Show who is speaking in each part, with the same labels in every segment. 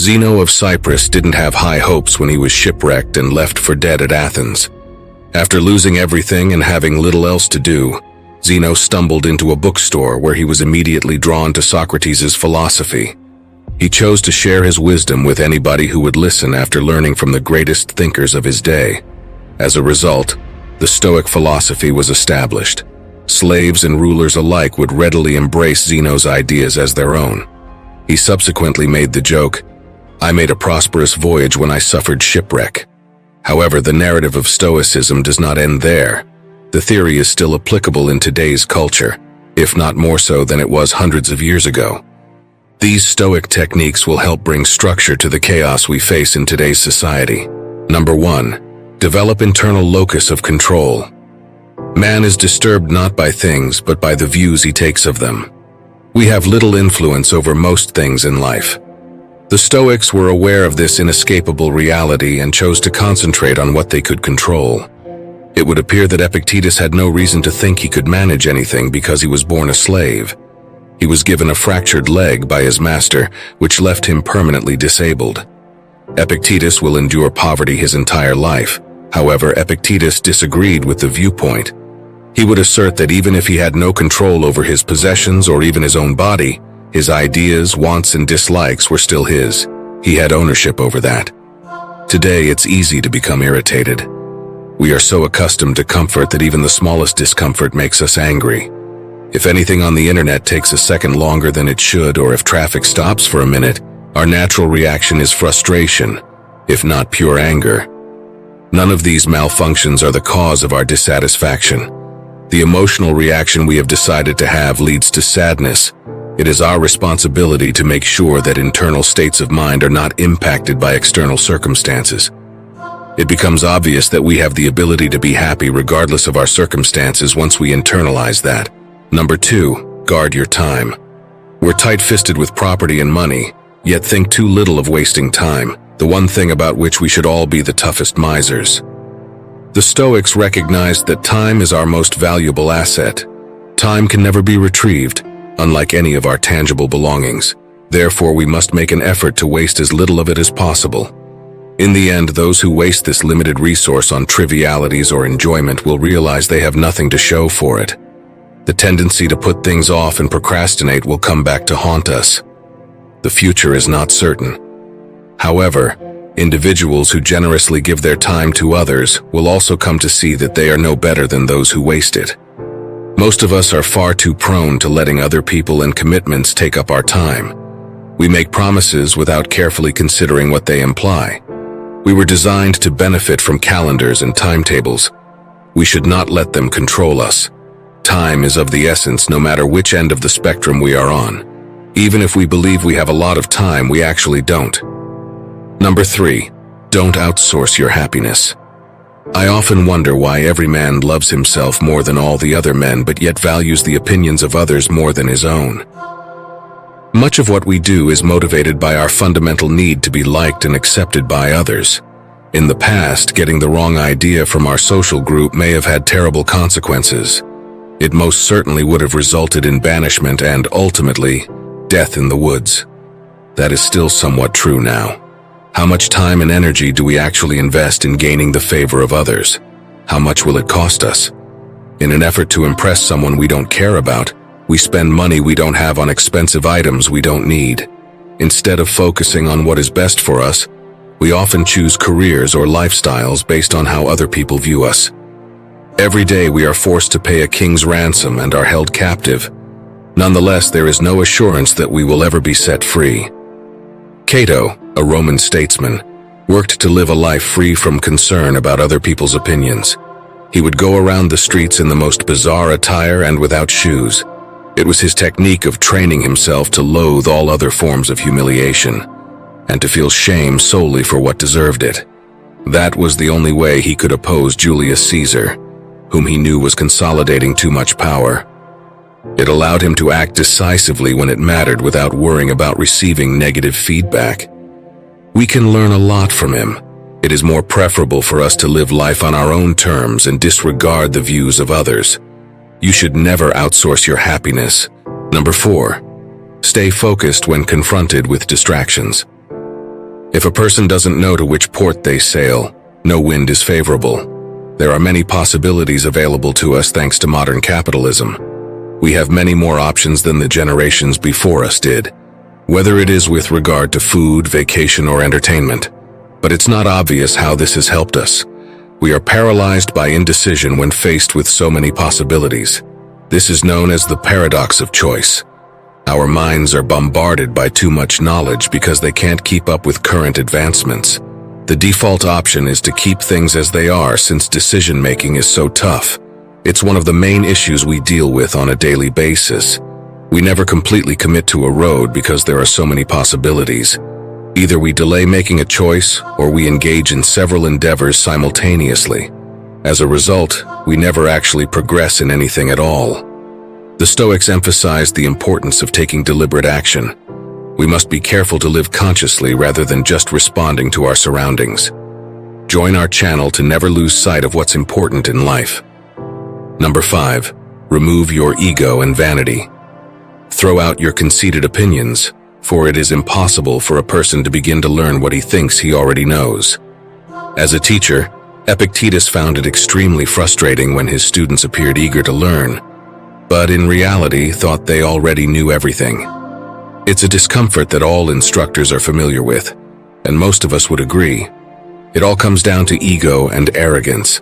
Speaker 1: Zeno of Cyprus didn't have high hopes when he was shipwrecked and left for dead at Athens. After losing everything and having little else to do, Zeno stumbled into a bookstore where he was immediately drawn to Socrates' philosophy. He chose to share his wisdom with anybody who would listen after learning from the greatest thinkers of his day. As a result, the Stoic philosophy was established. Slaves and rulers alike would readily embrace Zeno's ideas as their own. He subsequently made the joke, "I made a prosperous voyage when I suffered shipwreck." However, the narrative of Stoicism does not end there. The theory is still applicable in today's culture, if not more so than it was hundreds of years ago. These Stoic techniques will help bring structure to the chaos we face in today's society. Number 1. Develop internal locus of control. Man is disturbed not by things, but by the views he takes of them. We have little influence over most things in life. The Stoics were aware of this inescapable reality and chose to concentrate on what they could control. It would appear that Epictetus had no reason to think he could manage anything because he was born a slave. He was given a fractured leg by his master, which left him permanently disabled. Epictetus will endure poverty his entire life. However, Epictetus disagreed with the viewpoint. He would assert that even if he had no control over his possessions or even his own body, his ideas, wants, and dislikes were still his. He had ownership over that. Today, it's easy to become irritated. We are so accustomed to comfort that even the smallest discomfort makes us angry. If anything on the internet takes a second longer than it should, or if traffic stops for a minute, our natural reaction is frustration, if not pure anger. None of these malfunctions are the cause of our dissatisfaction. The emotional reaction we have decided to have leads to sadness. It is our responsibility to make sure that internal states of mind are not impacted by external circumstances. It becomes obvious that we have the ability to be happy regardless of our circumstances once we internalize that. Number 2, guard your time. We're tight-fisted with property and money, yet think too little of wasting time, the one thing about which we should all be the toughest misers. The Stoics recognized that time is our most valuable asset. Time can never be retrieved, unlike any of our tangible belongings. Therefore, we must make an effort to waste as little of it as possible. In the end, those who waste this limited resource on trivialities or enjoyment will realize they have nothing to show for it. The tendency to put things off and procrastinate will come back to haunt us. The future is not certain. However, individuals who generously give their time to others will also come to see that they are no better than those who waste it. Most of us are far too prone to letting other people and commitments take up our time. We make promises without carefully considering what they imply. We were designed to benefit from calendars and timetables. We should not let them control us. Time is of the essence no matter which end of the spectrum we are on. Even if we believe we have a lot of time, we actually don't. Number 3, don't outsource your happiness. I often wonder why every man loves himself more than all the other men, but yet values the opinions of others more than his own. Much of what we do is motivated by our fundamental need to be liked and accepted by others. In the past, getting the wrong idea from our social group may have had terrible consequences. It most certainly would have resulted in banishment and, ultimately, death in the woods. That is still somewhat true now. How much time and energy do we actually invest in gaining the favor of others? How much will it cost us? In an effort to impress someone we don't care about, we spend money we don't have on expensive items we don't need. Instead of focusing on what is best for us, we often choose careers or lifestyles based on how other people view us. Every day we are forced to pay a king's ransom and are held captive. Nonetheless, there is no assurance that we will ever be set free. Cato, a Roman statesman, worked to live a life free from concern about other people's opinions. He would go around the streets in the most bizarre attire and without shoes. It was his technique of training himself to loathe all other forms of humiliation, and to feel shame solely for what deserved it. That was the only way he could oppose Julius Caesar, whom he knew was consolidating too much power. It allowed him to act decisively when it mattered without worrying about receiving negative feedback. We can learn a lot from him. It is more preferable for us to live life on our own terms and disregard the views of others. You should never outsource your happiness. Number 4, stay focused when confronted with distractions. If a person doesn't know to which port they sail, no wind is favorable. There are many possibilities available to us thanks to modern capitalism. We have many more options than the generations before us did, whether it is with regard to food, vacation, or entertainment. But it's not obvious how this has helped us. We are paralyzed by indecision when faced with so many possibilities. This is known as the paradox of choice. Our minds are bombarded by too much knowledge because they can't keep up with current advancements. The default option is to keep things as they are since decision-making is so tough. It's one of the main issues we deal with on a daily basis. We never completely commit to a road because there are so many possibilities. Either we delay making a choice or we engage in several endeavors simultaneously. As a result, we never actually progress in anything at all. The Stoics emphasized the importance of taking deliberate action. We must be careful to live consciously rather than just responding to our surroundings. Join our channel to never lose sight of what's important in life. Number 5. Remove your ego and vanity. Throw out your conceited opinions, for it is impossible for a person to begin to learn what he thinks he already knows. As a teacher, Epictetus found it extremely frustrating when his students appeared eager to learn, but in reality thought they already knew everything. It's a discomfort that all instructors are familiar with, and most of us would agree. It all comes down to ego and arrogance.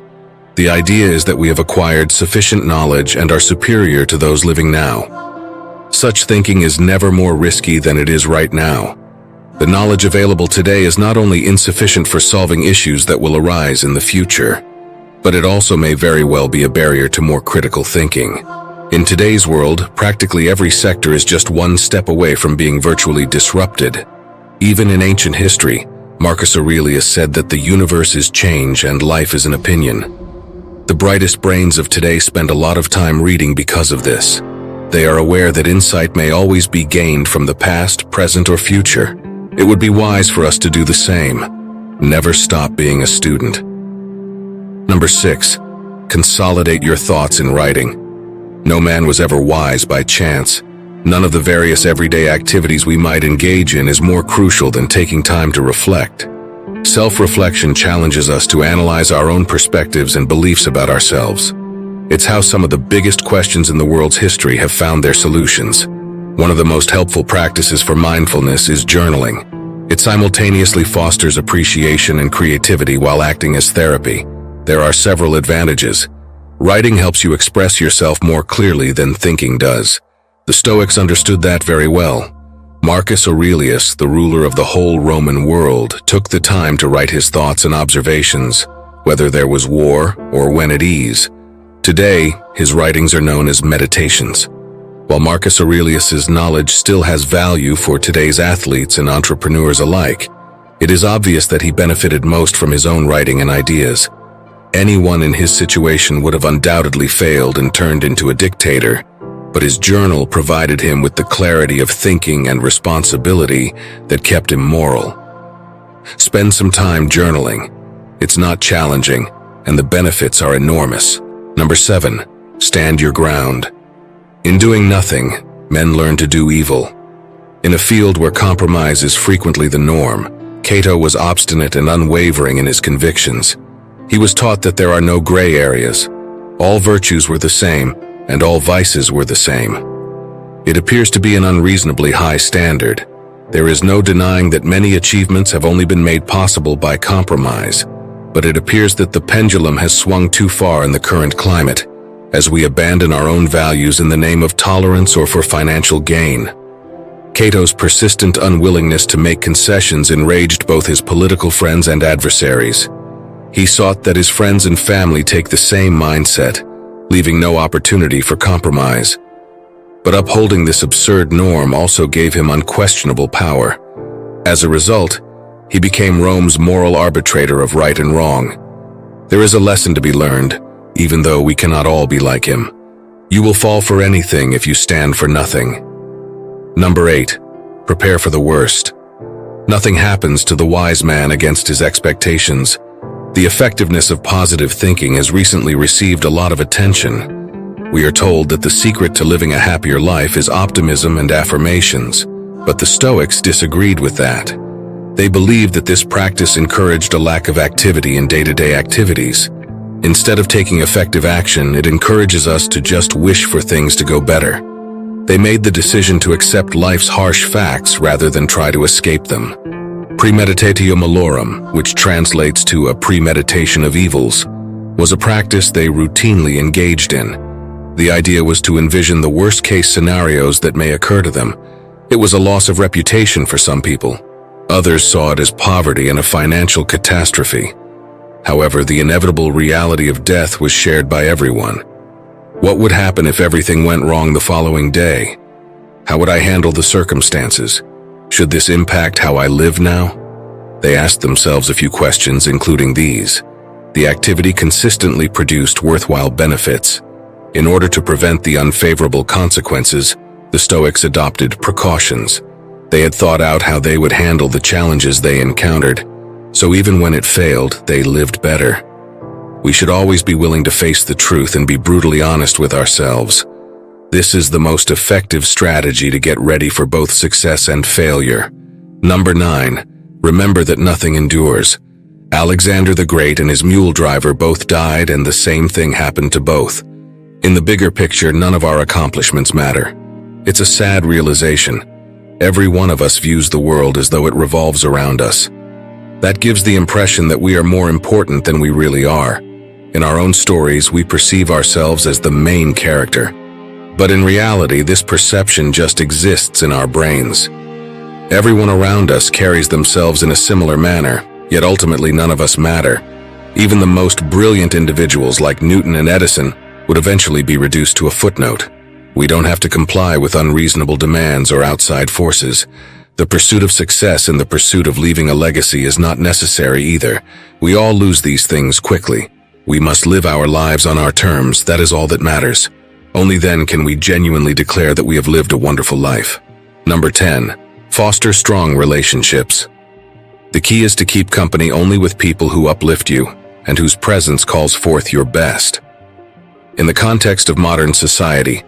Speaker 1: The idea is that we have acquired sufficient knowledge and are superior to those living now. Such thinking is never more risky than it is right now. The knowledge available today is not only insufficient for solving issues that will arise in the future, but it also may very well be a barrier to more critical thinking. In today's world, practically every sector is just one step away from being virtually disrupted. Even in ancient history, Marcus Aurelius said that the universe is change and life is an opinion. The brightest brains of today spend a lot of time reading because of this. They are aware that insight may always be gained from the past, present, or future. It would be wise for us to do the same. Never stop being a student. Number 6. Consolidate your thoughts in writing. No man was ever wise by chance. None of the various everyday activities we might engage in is more crucial than taking time to reflect. Self-reflection challenges us to analyze our own perspectives and beliefs about ourselves. It's how some of the biggest questions in the world's history have found their solutions. One of the most helpful practices for mindfulness is journaling. It simultaneously fosters appreciation and creativity while acting as therapy. There are several advantages. Writing helps you express yourself more clearly than thinking does. The Stoics understood that very well. Marcus Aurelius, the ruler of the whole Roman world, took the time to write his thoughts and observations, whether there was war or when at ease. Today, his writings are known as meditations. While Marcus Aurelius's knowledge still has value for today's athletes and entrepreneurs alike, it is obvious that he benefited most from his own writing and ideas. Anyone in his situation would have undoubtedly failed and turned into a dictator, but his journal provided him with the clarity of thinking and responsibility that kept him moral. Spend some time journaling. It's not challenging, and the benefits are enormous. Number 7. Stand your ground. In doing nothing, men learn to do evil. In a field where compromise is frequently the norm, Cato was obstinate and unwavering in his convictions. He was taught that there are no gray areas. All virtues were the same, and all vices were the same. It appears to be an unreasonably high standard. There is no denying that many achievements have only been made possible by compromise, but it appears that the pendulum has swung too far in the current climate, as we abandon our own values in the name of tolerance or for financial gain. Cato's persistent unwillingness to make concessions enraged both his political friends and adversaries. He sought that his friends and family take the same mindset, leaving no opportunity for compromise. But upholding this absurd norm also gave him unquestionable power. As a result, he became Rome's moral arbitrator of right and wrong. There is a lesson to be learned, even though we cannot all be like him. You will fall for anything if you stand for nothing. Number 8. Prepare for the worst. Nothing happens to the wise man against his expectations. The effectiveness of positive thinking has recently received a lot of attention. We are told that the secret to living a happier life is optimism and affirmations, but the Stoics disagreed with that. They believed that this practice encouraged a lack of activity in day-to-day activities. Instead of taking effective action, it encourages us to just wish for things to go better. They made the decision to accept life's harsh facts rather than try to escape them. Premeditatio malorum, which translates to a premeditation of evils, was a practice they routinely engaged in. The idea was to envision the worst-case scenarios that may occur to them. It was a loss of reputation for some people. Others saw it as poverty and a financial catastrophe. However, the inevitable reality of death was shared by everyone. What would happen if everything went wrong the following day? How would I handle the circumstances? Should this impact how I live now? They asked themselves a few questions, including these. The activity consistently produced worthwhile benefits. In order to prevent the unfavorable consequences, the Stoics adopted precautions. They had thought out how they would handle the challenges they encountered, so even when it failed, they lived better. We should always be willing to face the truth and be brutally honest with ourselves. This is the most effective strategy to get ready for both success and failure. Number 9. Remember that nothing endures. Alexander the Great and his mule driver both died, and the same thing happened to both. In the bigger picture, none of our accomplishments matter. It's a sad realization. Every one of us views the world as though it revolves around us. That gives the impression that we are more important than we really are. In our own stories, we perceive ourselves as the main character. But in reality, this perception just exists in our brains. Everyone around us carries themselves in a similar manner, yet ultimately none of us matter. Even the most brilliant individuals like Newton and Edison would eventually be reduced to a footnote. We don't have to comply with unreasonable demands or outside forces. The pursuit of success and the pursuit of leaving a legacy is not necessary either. We all lose these things quickly. We must live our lives on our terms. That is all that matters. Only then can we genuinely declare that we have lived a wonderful life. Number 10. Foster strong relationships. The key is to keep company only with people who uplift you and whose presence calls forth your best. In the context of modern society,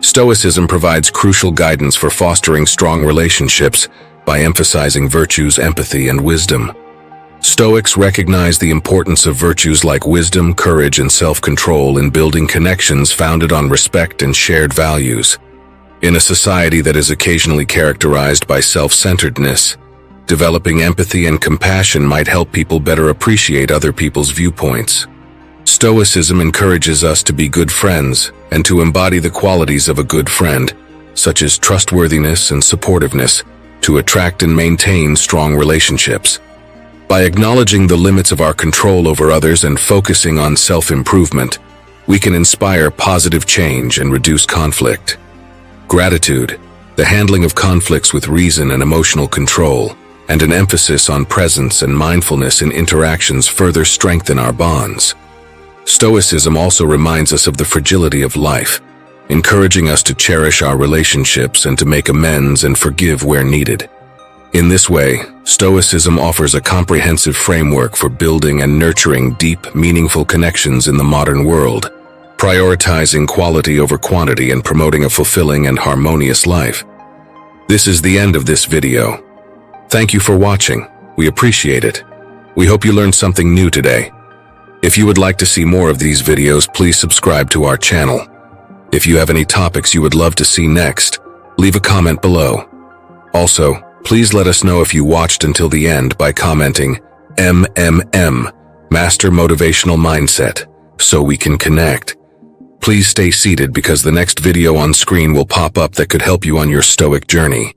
Speaker 1: Stoicism provides crucial guidance for fostering strong relationships by emphasizing virtues, empathy, and wisdom. Stoics recognize the importance of virtues like wisdom, courage, and self-control in building connections founded on respect and shared values. In a society that is occasionally characterized by self-centeredness, developing empathy and compassion might help people better appreciate other people's viewpoints. Stoicism encourages us to be good friends and to embody the qualities of a good friend, such as trustworthiness and supportiveness, to attract and maintain strong relationships. By acknowledging the limits of our control over others and focusing on self-improvement, we can inspire positive change and reduce conflict. Gratitude, the handling of conflicts with reason and emotional control, and an emphasis on presence and mindfulness in interactions further strengthen our bonds. Stoicism also reminds us of the fragility of life, encouraging us to cherish our relationships and to make amends and forgive where needed. In this way, Stoicism offers a comprehensive framework for building and nurturing deep, meaningful connections in the modern world, prioritizing quality over quantity and promoting a fulfilling and harmonious life. This is the end of this video. Thank you for watching. We appreciate it. We hope you learned something new today. If you would like to see more of these videos, please subscribe to our channel. If you have any topics you would love to see next, leave a comment below. Also, please let us know if you watched until the end by commenting MMM, Master Motivational Mindset, so we can connect. Please stay seated because the next video on screen will pop up that could help you on your Stoic journey.